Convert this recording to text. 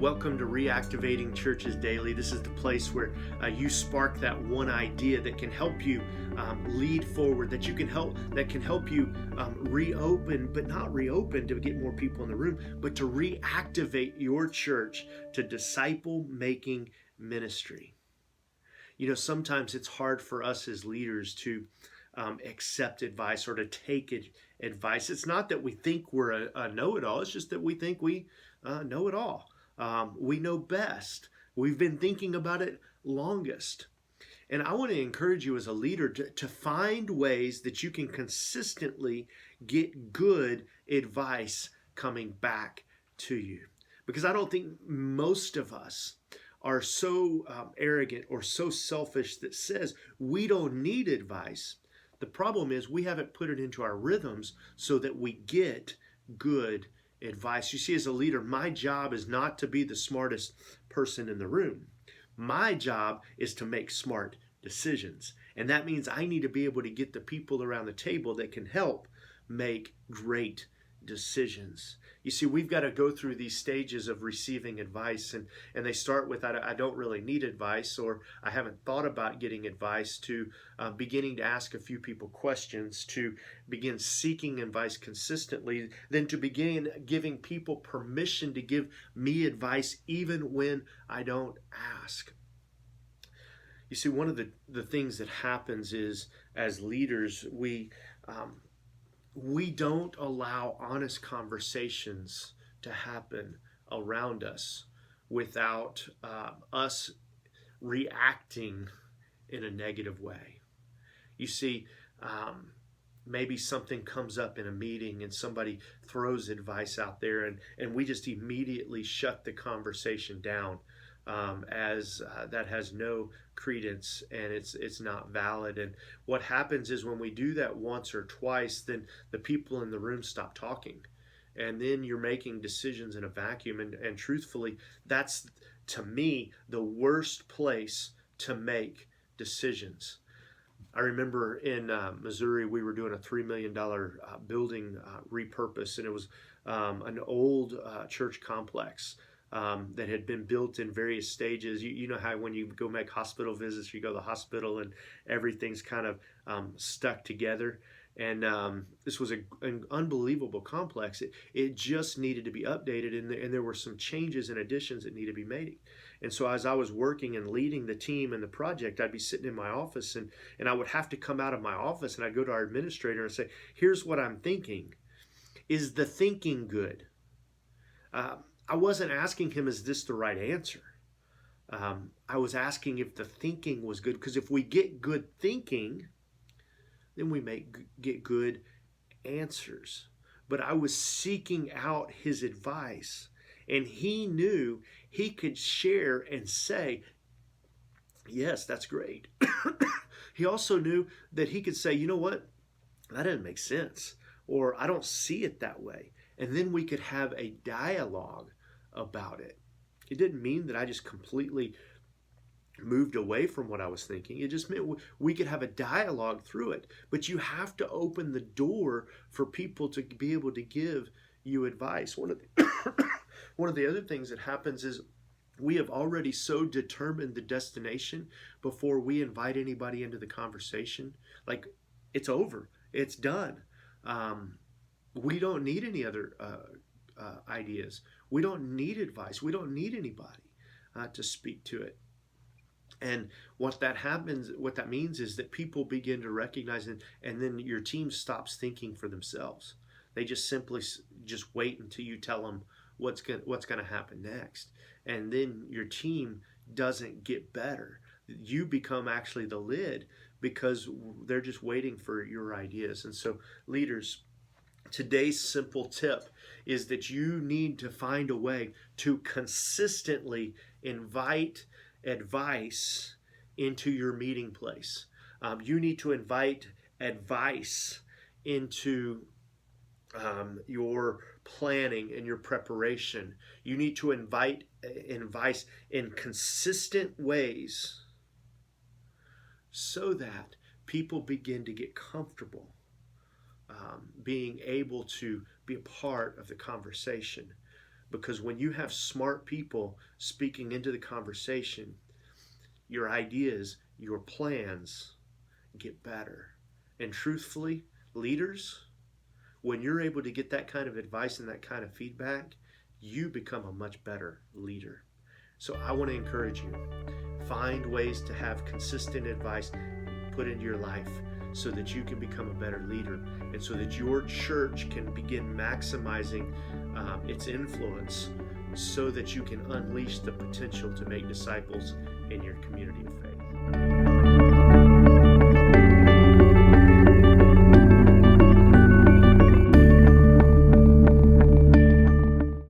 Welcome to Reactivating Churches Daily. This is the place where you spark that one idea that can help you lead forward, that can help you reopen, but not reopen to get more people in the room, but to reactivate your church to disciple-making ministry. You know, sometimes it's hard for us as leaders to accept advice or to take advice. It's not that we think we're a know-it-all. It's just that we think we know it all. We know best. We've been thinking about it longest. And I want to encourage you as a leader to find ways that you can consistently get good advice coming back to you. Because I don't think most of us are so arrogant or so selfish that says we don't need advice. The problem is we haven't put it into our rhythms so that we get good advice. You see, as a leader, my job is not to be the smartest person in the room. My job is to make smart decisions. And that means I need to be able to get the people around the table that can help make great decisions. You see, we've got to go through these stages of receiving advice, and they start with, I don't really need advice, or I haven't thought about getting advice, to beginning to ask a few people questions, to begin seeking advice consistently, then to begin giving people permission to give me advice even when I don't ask. You see, one of the things that happens is, as leaders, we don't allow honest conversations to happen around us without us reacting in a negative way. You see, maybe something comes up in a meeting and somebody throws advice out there, and we just immediately shut the conversation down as that has no credence and it's not valid. And what happens is, when we do that once or twice, then the people in the room stop talking, and then you're making decisions in a vacuum. And truthfully, that's, to me, the worst place to make decisions. I remember in Missouri, we were doing a $3 million building repurpose, and it was an old church complex that had been built in various stages. You know how when you go make hospital visits, you go to the hospital and everything's kind of stuck together. And this was an unbelievable complex. It just needed to be updated, and there were some changes and additions that needed to be made. And so as I was working and leading the team and the project, I'd be sitting in my office, and I would have to come out of my office, and I'd go to our administrator and say, here's what I'm thinking. Is the thinking good? I wasn't asking him, is this the right answer? I was asking if the thinking was good, because if we get good thinking, then we get good answers. But I was seeking out his advice, and he knew he could share and say, yes, that's great. He also knew that he could say, you know what, that doesn't make sense, or I don't see it that way. And then we could have a dialogue about it. It didn't mean that I just completely moved away from what I was thinking. It just meant we could have a dialogue through it. But you have to open the door for people to be able to give you advice. One of the other things that happens is, we have already so determined the destination before we invite anybody into the conversation. Like, it's over. It's done. We don't need any other ideas. We don't need advice. We don't need anybody to speak to it. And what that means is that people begin to recognize it, and then your team stops thinking for themselves. They just simply just wait until you tell them what's going to happen next. And then your team doesn't get better. You become actually the lid, because they're just waiting for your ideas. And so, leaders, today's simple tip is that you need to find a way to consistently invite advice into your meeting place. You need to invite advice into your planning and your preparation. You need to invite advice in consistent ways so that people begin to get comfortable being able to be a part of the conversation. Because when you have smart people speaking into the conversation, your ideas, your plans get better. And truthfully, leaders, when you're able to get that kind of advice and that kind of feedback, you become a much better leader. So I want to encourage you, find ways to have consistent advice put into your life so that you can become a better leader, and so that your church can begin maximizing its influence, so that you can unleash the potential to make disciples in your community of faith.